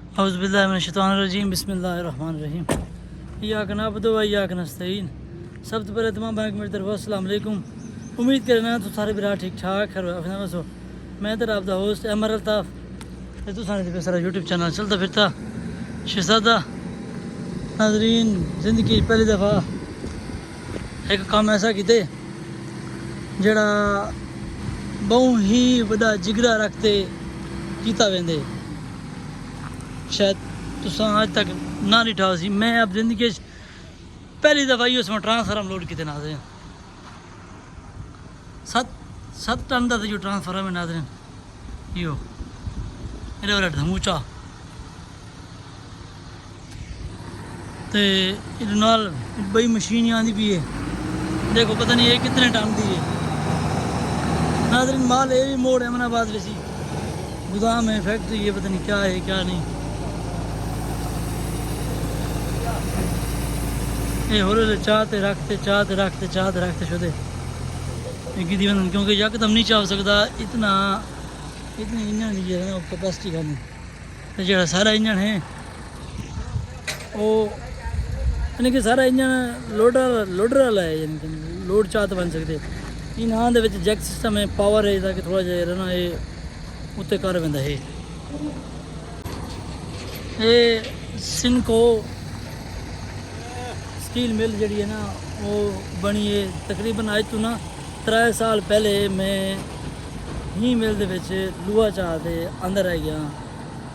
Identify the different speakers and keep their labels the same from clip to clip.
Speaker 1: औज़ुबिल्लाहिमिनश्शैतानिर्रजीम बिस्मिल्लाहिर्रहमानिर्रहीम इय्याका नअबुदु व इय्याका नस्तईन। सब तो पहले तमाम भाई मेरी तरफ अस्सलाम वालेकुम। उम्मीद करना तो सारे बिरा ठीक ठाक है। सो मैं तेरा आपका होस्ट अमर अल्ताफ तो सारे सारा यूट्यूब चैनल चलता फिरता शहजादा। नाजरीन जिंदगी पहली दफ़ा एक काम ऐसा किते जड़ा बहु ही बड़ा जिगरा रखते किया वेंदे, शायद तुसा आज तक ना नहीं ठा सी। मैं अब जिंदगी पहली दफ़ा ही उसमें ट्रांसफार्म लोड किते नाजरीन। 7 टन का जो ट्रांसफार्म है नाजरीन, यो एडा वाला धमूचा ते इहदे नाल बई मशीन आंदी पई है। देखो पता नहीं ये कितने टन दी है नाजरीन। माल ये भी मोड़ अहमदाबाद वैसी गोदाम है, फैक्ट्री है, पता नहीं क्या है क्या नहीं। ये हो रहे चाहते रखते शुदे क्योंकि यकदम नहीं चाह सकता इतनी इंजन की है ना कैपेसिटी का नहीं। तो जो सारा इंजन है वो यानी कि सारा इंजन लोडर वाला है, यानी कि लोड चाहते बन सकते। इन हाँ दे जैक सिस्टम है, पावर है ताकि थोड़ा जहा ना ये उत्ते कर पैंदा है। ये सिनको स्टील मिल जी है ना वो बनी है तकरीबन आज तो ना 3 साल पहले। मैं ही मिल दे लूहा चाह के अंदर आ गया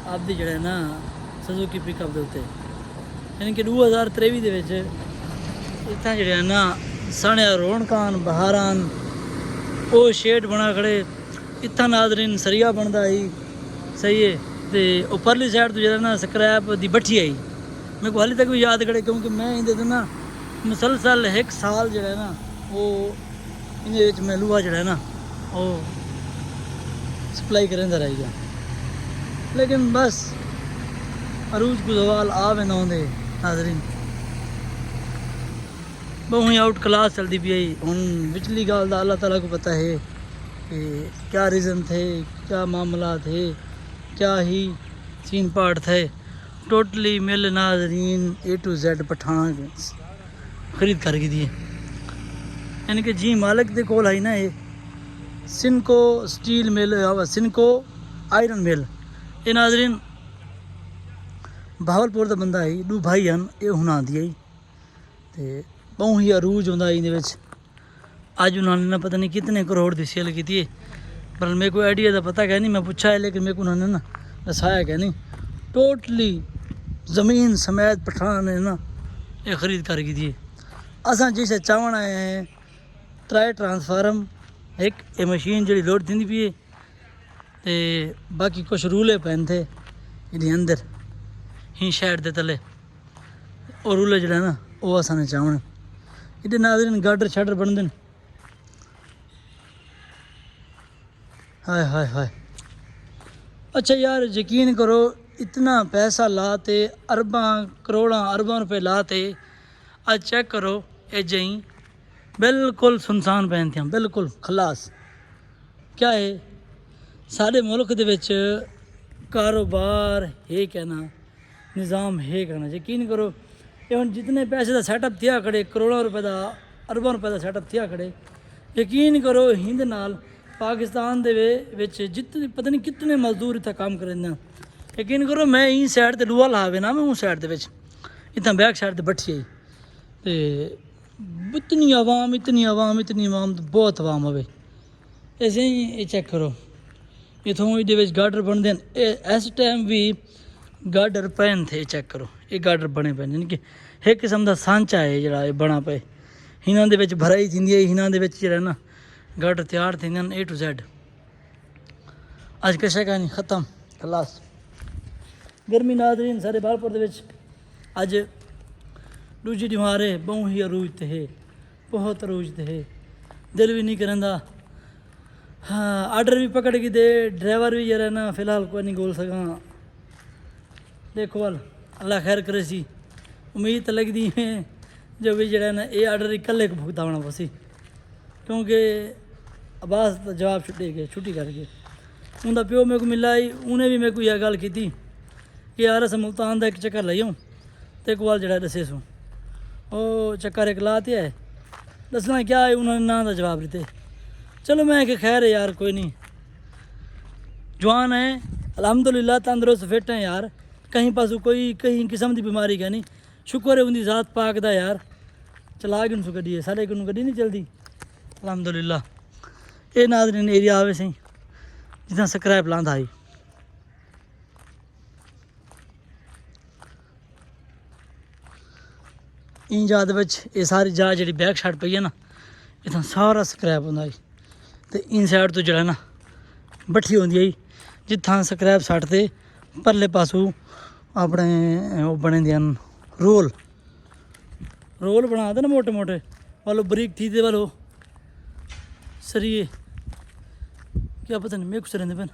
Speaker 1: आपकी जड़ा ना सुजुकी पिकअप के उत्ते, यानी कि 2023 के इतना जड़े ना साढ़े रौनकान बहारान वो शेड बना खड़े इतना नाजरीन सरिया बनता ही सही है। तो उपरली साइड तो जरा ना स्क्रैप की भट्ठी आई मेरे को हाली तक भी याद करे, क्योंकि मैं इंदे ना मुसलसल 1 साल जो है ना वो इन मैं लूहा जड़ा है ना वो सप्लाई करें रह गया। लेकिन बस अरूज को सवाल आ ना होंगे नाजरीन, बहु ही आउट क्लास चलती पी आई। हूँ पिछली गाल का अल्लाह ताला को पता है कि क्या रीज़न थे, क्या मामला थे, क्या ही सीन पार्ट थे। टोटली मिल नाजरीन A to Z पठान खरीद करके दिए, यानी कि जी मालिक दे कोल है ना ये सिनको स्टील मिल सिनको आयरन मिल। ये नाजरीन भावलपुर का बंदा है, 2 भाई हैं ये हुना दिया ही तो बहु ही अरूज होंगे इन अज उन्होंने ना पता नहीं कितने करोड़ की सेल की है, पर मेरे को आइडिया का पता क्या नहीं। मैं पूछा है लेकिन मेरे को उन्होंने ना दसाया क्या नहीं। टोटली ज़मीन समेत पठान ने ना ये खरीद कर दिए। असा जिसे चावण आए हैं 3 ट्रांसफार्म एक ये मशीन जी लोड थी पी है तो बाकी कुछ रूले पैन थे इन अंदर ही शैड के तले और रूले जड़ा ना वो असा ने चावण इधर नाजरीन गाडर शाडर बन देन। हाय हाय हाय अच्छा यार यकीन करो इतना पैसा लाते अरबा रुपए लाते आज चेक करो ये जई बिल्कुल सुनसान पैन थे, बिल्कुल खलास। क्या है साढ़े मुल्क दे विच कारोबार है कहना निज़ाम है कहना। यकीन करो ये हम जितने पैसे का सैटअप थिया खड़े करोड़ों रुपए का अरबों रुपए का सैटअप थिया खड़े, यकीन करो हिंद नाल पाकिस्तान दे विच जितने पता नहीं कितने मजदूर इतना काम करें। यकीन करो मैं ई साइड ते लूहा ला ना, मैं उस साइड दे विच इतना बैक साइड ते बैठी आई तो इतनी आवाम तो बहुत आवाम होवे। ऐसे ही ये चेक करो इतों ये गाडर बनते हैं इस टाइम भी गाडर पैन थे। चेक करो ये गाडर बने पे यानी कि एक किस्म का सांचा है जरा बना पे इन्हों के भराई थी इन्हों के ना गाडर तैयार थे A to Z। अज कशा का नहीं ख़त्म खलास। गर्मी नाजरीन सारे बालपुर अज दूजी डिमार है बहु ही अरूज है, बहुत अरूज है। दिल भी नहीं करता। हाँ आर्डर भी पकड़ के दे ड्राइवर भी जरा ना फिलहाल कोई नहीं बोल सका। देखो वाल अल्लाह खैर करे सी। उम्मीद तो लगती है जो भी जरा ना ये आर्डर इकल्ले को भुगताना पसी, क्योंकि अब्बास तो जवाब छुट्टी करके उनका प्यो मेरे को मिला ही उन्हें भी मेरे को यह गल की कि यार अस मुल्तान का एक चक्कर लाई हूँ तो एक बार जरा दसे सूँ वो चक्कर एक ला है दसना क्या है उन्होंने ना का जवाब देते। चलो मैं कि खैर है यार कोई नहीं, जवान है अल्हम्दुलिल्लाह, तंदुरुस्त फिट है यार, कहीं पासों कोई कहीं किस्म की बीमारी का नहीं, शुक्र है उनकी ज़ात पाक दा यार। चला के उनसे गड्डी है सारे को गड्डी नहीं चलती अल्हम्दुलिल्लाह। ये नाज़रीन एरिया आवे सही जितना स्क्रैप लांदा आई। इन जात ये सारी जा जी बैक साइड पई है ना, इतना सारा स्क्रैप होंदा है। तो इन साइड तो जरा ना बट्ठी होंदी है जिथा स्क्रैप सटते परले पासों अपने वो बने दे रोल रोल बना दे ना मोटे मोटे वालो बरीक थी दे वालो सरिये क्या पता नहीं मेरे कुछ रहते पेन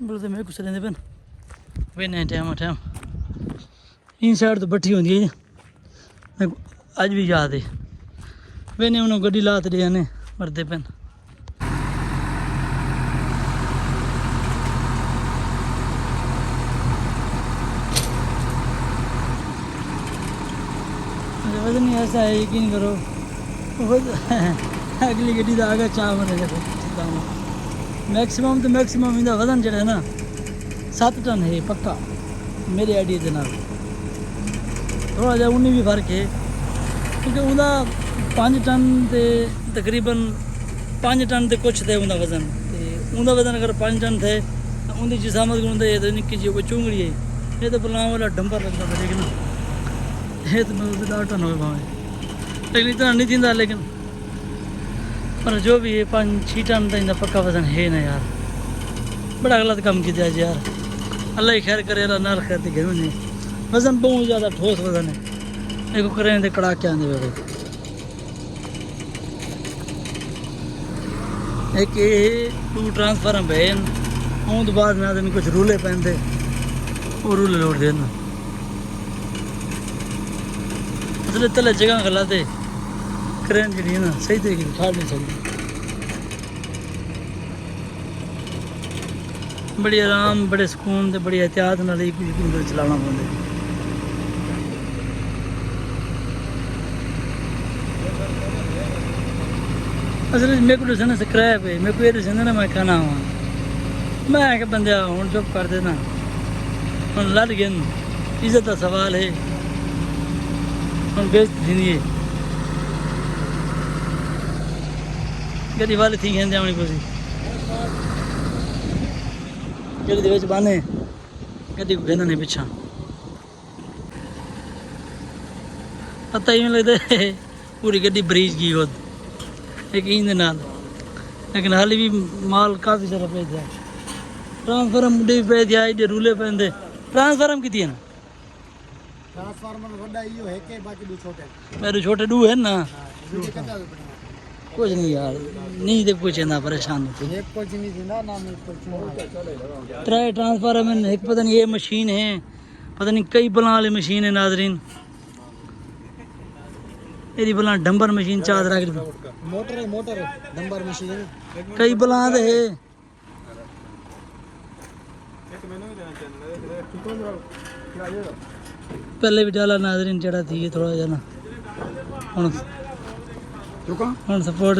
Speaker 1: बोलते मेरे कुछ रहते पेन वे नहीं टाइम टाइम इन साइड तो बट्ठी होंदी है अज भी याद है वे ने उन्होंने गड्डी लात दिया ने मरते पेन। वजन नहीं ऐसा है यकीन करो अगली गड्डी का आगे चाह बने मैक्सिमम तो मैक्सिमम इनका वजन जो है ना 7 टन है पक्का मेरे आइडिया के नाल। थोड़ा जहा उन्नी भी फर्क है क्योंकि उनका 5 टन के तकरीबन 5 टन के कुछ थे उनका वजन, तो उनका वजन अगर 5 टन थे तो उनकी जिसामत को तो निक्की जी कोई चुंगड़ी है, ये तो बुलाव वाला डंपर लगता था लेकिन ये तो मैं 10 टन हो भावे लेकिन इतना नहीं थी, लेकिन पर जो भी है 5-6 टन का इनका पक्का वजन है ना यार। बड़ा गलत काम किया है यार, अल्लाह ही खैर करे, अल्लाह नाल खैर के घेरू नहीं। वजन बहुत ज़्यादा ठोस वजन है, एक करें तो कड़ाके आते वे एक ये 2 ट्रांसफार्म है उन तो बाद में कुछ रूले पहनते वो रूले लोड देना असले तले जगह गलाते करें जी ना सही तरीके से खाड़ नहीं सकती। बड़ी आराम बड़े सुकून से बड़ी एहतियात नाल चलाना पौंदा। असल मेरे को दसना स्क्रैप है, मेरे को ये दसना ना मैं कहना वा मैं कि बंदे हूँ चुप कर देना हम लड़ गए, इज्जत का सवाल है हम बेइज्जती थी है गड्डी वाले थी कहते आनी कुछ गड्डी के बहाने गड्डी को कहना नहीं पिछा पता ही नहीं लगता पूरी गड्डी ब्रीज की खुद एक इंज नाल, लेकिन हाली भी माल काफ़ी सारा पे दिया। ट्रांसफार्म मुंडे भी पे दिया एडे रूले पेंदे। ट्रांसफार्म कितनी है ना
Speaker 2: ट्रांसफार्मर वड्डा इयो है के बाकी दो छोटे
Speaker 1: मेरे छोटे दू है ना कुछ नहीं यार नहीं तो कुछ ना परेशान होते
Speaker 2: एक कुछ नहीं दिंदा ना मैं कुछ
Speaker 1: 3 ट्रांसफार्म है, एक पता नहीं ये मशीन है पता नहीं कई बलां वाली मशीन है नाजरीन, मेरी बला डंबर मशीन चादर
Speaker 2: मोटर है डंबर मशीन
Speaker 1: कई बलां दे है। पहले भी डाला नाजरीन चढ़ा थी थोड़ा जा ना हम सपोर्ट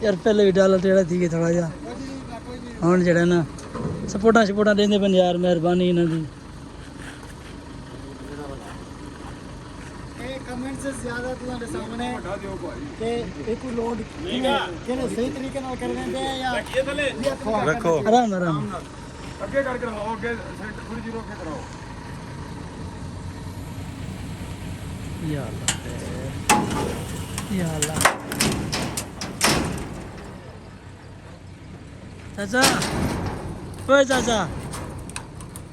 Speaker 1: यार पहले भी डाला टेढ़ा थी थोड़ा जा हम जरा ना सपोर्टा देंदे पन यार मेहरबानी इन्हां दी।
Speaker 2: कमेंट से ज्यादा तुम्हारे सामने के एक लोड केने सही तरीके नाल कर देंदे या
Speaker 3: रखो
Speaker 1: आराम
Speaker 3: अगे करके रहो अगे थोड़ी जी रोक के कराओ
Speaker 1: या अल्लाह चाचा ओए चाचा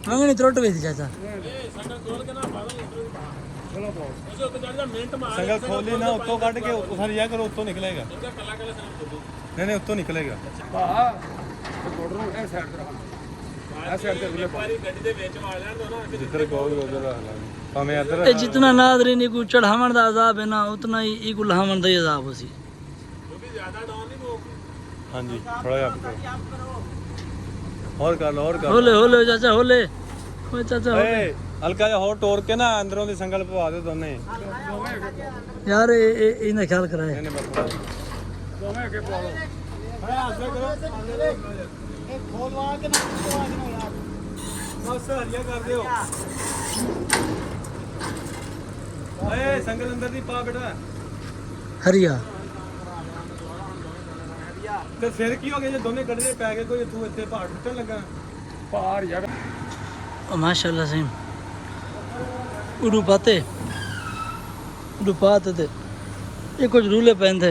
Speaker 1: मंगनी त्रोट वे थी चाचा
Speaker 3: सगल खोली ना उत्तो कट के उधर जा करो उत्तो निकलेगा नहीं उत्तो निकलेगा जिधर कहोगे उधर ਭਾਵੇਂ ਇੱਧਰ
Speaker 1: ਇਹ ਜਿतना नादरीन को चढ़ावन का अजाब है ना उतना ही इको लहावन का अजाब हो सी
Speaker 3: ਹਾਂਜੀ ਥੋੜਾ ਜਿਹਾ up ਕਰੋ ਹੋਰ ਕਰ ਲਓ
Speaker 1: होले होले चाचा होले ओए चाचा होले
Speaker 3: ਏ ਹਲਕਾ ਜਿਹਾ ਹੋਰ ਟੋਰ ਕੇ ਨਾ ਅੰਦਰੋਂ ਦੀ ਸੰਗਲ ਪਵਾ ਦਿਓ ਦੋਨੇ
Speaker 1: यार इन्हें ख्याल कराए
Speaker 3: ਇਹਨੇ ਬਸ ਦੋਵੇਂ ਅੱਗੇ ਪਵਾ ਲਓ
Speaker 2: एक खोलवा के ना खोलवा के ना यार
Speaker 3: ਬਸ ਹਰੀਆ ਕਰ ਦਿਓ ਏ ਸੰਗਲ ਅੰਦਰ ਦੀ ਪਾ ਬੇਟਾ
Speaker 1: हरिया
Speaker 3: ਤੇ ਫਿਰ ਕੀ ਹੋ ਗਿਆ ਜੇ ਦੋਨੇ ਕੱਢਦੇ ਪੈ ਗਏ ਕੋਈ ਤੂੰ ਇੱਥੇ ਪਹਾੜ ਟੁੱਟਣ ਲੱਗਾ ਪਹਾੜ ਯਾਰ
Speaker 1: माशाल्लाह सही उड़ू पाते थे ये कुछ रूले पहनते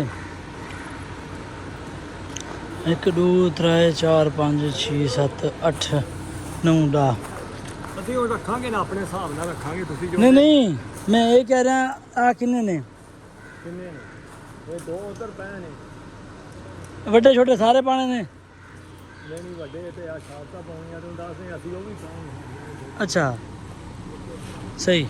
Speaker 1: 1 2 3 4 5 6 7 8 9 10
Speaker 3: ਅਸੀਂ ਉਹ ਰੱਖਾਂਗੇ ਨਾ ਆਪਣੇ ਹਿਸਾਬ ਨਾਲ ਰੱਖਾਂਗੇ ਤੁਸੀਂ
Speaker 1: नहीं नहीं मैं ये कह रहा आ किन्ने ने
Speaker 3: ਕਿੰਨੇ ਨੇ ਇਹ ਦੋ ਉਧਰ ਪਏ ਨੇ
Speaker 1: ਵੱਡੇ ਛੋਟੇ ਸਾਰੇ ਪਾਣੇ ਨੇ
Speaker 3: ਲੈਣੀ ਵੱਡੇ ਤੇ ਆ ਛਾਪਤਾ ਪਾਉਣੀਆਂ ਤੂੰ ਦੱਸ ਦੇ ਅਸੀਂ ਉਹ ਵੀ ਪਾਉਣਗੇ
Speaker 1: अच्छा सही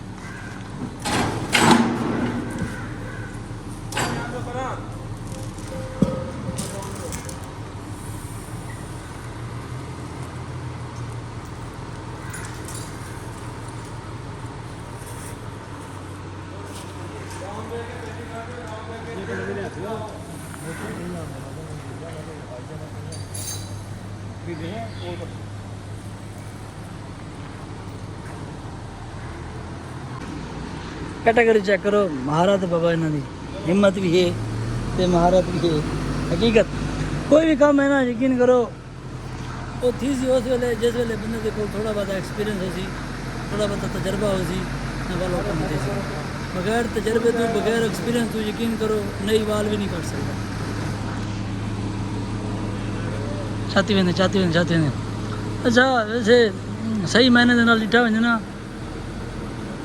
Speaker 1: कैटेगरी चेक करो महारत बाबा इन्हों की हिम्मत भी है ते महारत भी है हकीकत कोई भी काम है ना यकीन करो वो थी सी उस वेले जिस वेले बंदे के कोल थोड़ा बहुत एक्सपीरियंस हो सी थोड़ा बहुत तजर्बा हो सी ना वाल काम दे सी बगैर तजर्बे तो बगैर एक्सपीरियंस तो यकीन करो नई वाल भी नहीं कर सकता छाती वेंदे अच्छा वैसे सही मायने दे नाल डिठा वेंदे ना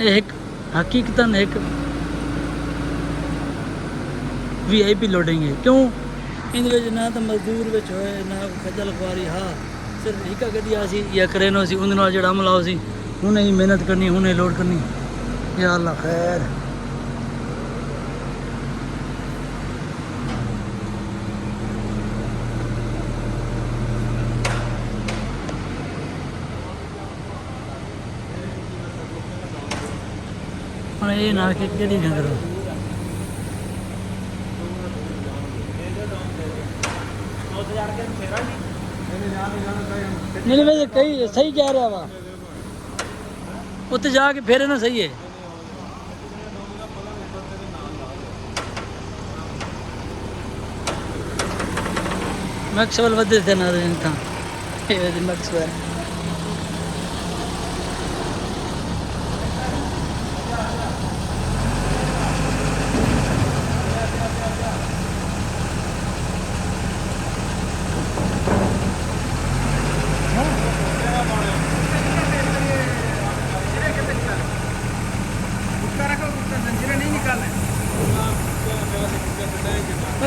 Speaker 1: ये एक हकीकतन एक VIP लोडिंग है क्यों इन ना तो मजदूर विच होए ना खजल खुआरी हाँ सिर्फ एक गड्डी आसी या करेनो सी उन नाल जेड़ा हमला सी हुणे ही मेहनत करनी हुणे लोड करनी या अल्लाह खैर ये ना कि केड़ी ना करो नहीं वैसे कई सही कह रहा वा उत्ते जाके फेरे ना सही है मैक्सवेल वधे थे ना था मैक्सवेल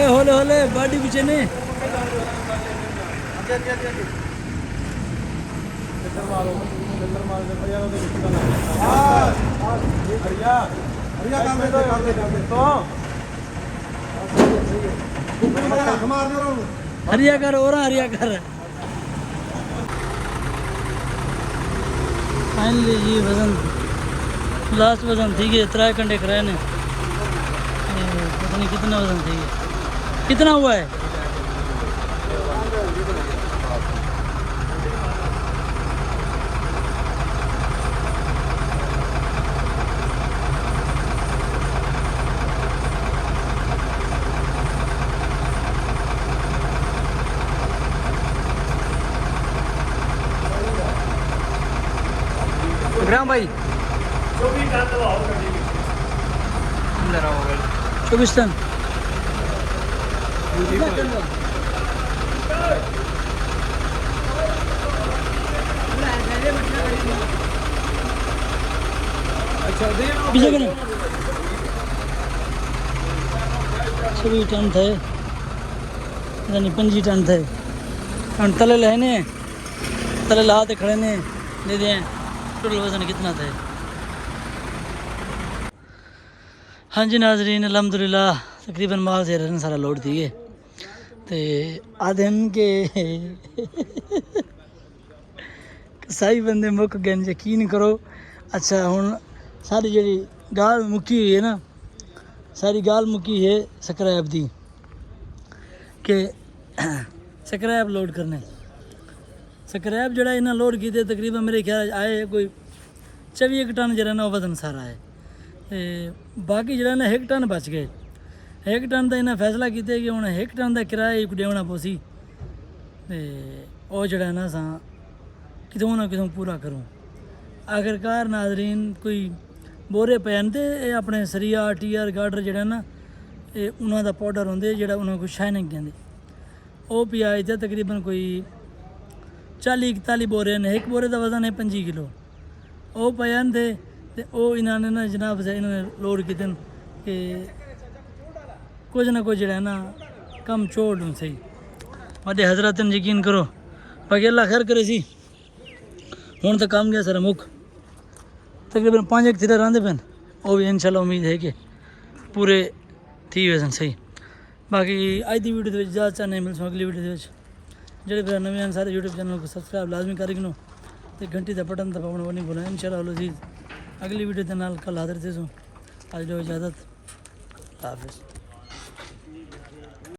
Speaker 1: होले होले बाडी पीछे ने हरिया कर और हरिया कर फाइनली जी वजन लास्ट वजन थी गए 3 घंटे कराए ने पता नहीं कितना वजन थी कितना हुआ है ग्राम भाई 24 टन पीछे 26 टन थे यानी 25 टन थे हम तले लेने तले लाते खड़े ने दे दें टोटल वजन कितना था हाँ जी नाजरीन अल्हम्दुलिल्लाह तकरीबन माल से रहने सारा लोड दिए ते आदन के सही बंदे मुक गए न, यकीन करो। अच्छा हुन सारी जी गाल मुक्की हुई है ना, सारी गाल मुक्की है स्क्रैप दी के स्क्रैप लोड करने। स्क्रैप जड़ा इन्हें लोड किए तकरीबन मेरे ख्याल आए कोई 24 टन जरा ना वजन सारा है ते बाकी जरा ना 1 टन बच गए। 1 टन का इन्हें फैसला किया कि हूँ 1 टन का किराया ही देना पोसी ते वो जड़ा ना सा कितों ना कितों पूरा करूँ। आखिरकार नाजरीन कोई बोरे पैन ते अपने सरिया टीआर गार्डर जड़ा ना ये उन्हों का पाउडर होंगे जड़ा उन्होंने कोई शाइनिंग कहते वो पियाज थे तकरीबन कोई 40-41 बोरे ने। एक बोरे का वजन है 25 किलो। वो पैन थे ते वो इन्होंने ना जनाब से इन्होंने लोड किए कि कुछ ना कुछ जड़ा ना कम छोड़ दूँ सही। वड्डे हजरत यकीन करो बाकी अल्लाह खैर करे सी। हुण तो काम गया सारा मुख तकरीबन 5 थिरा रहिंदे पैन वो भी इंशाल्लाह उम्मीद है कि पूरे थी वैसन सही। बाकी अज की वीडियो के ज़्यादा चाहने मिल सो अगली वीडियो के जेडे फिर नवे हैं सारे यूट्यूब चैनल को सब्सक्राइब लाजमी कर गिनो तो घंटी का बटन दबाना वो नहीं भूलें। इंशाल्लाह अजीज अगली वीडियो के नाल कल हाजिर थे सो। आज लो इजाज़त हाफिज़।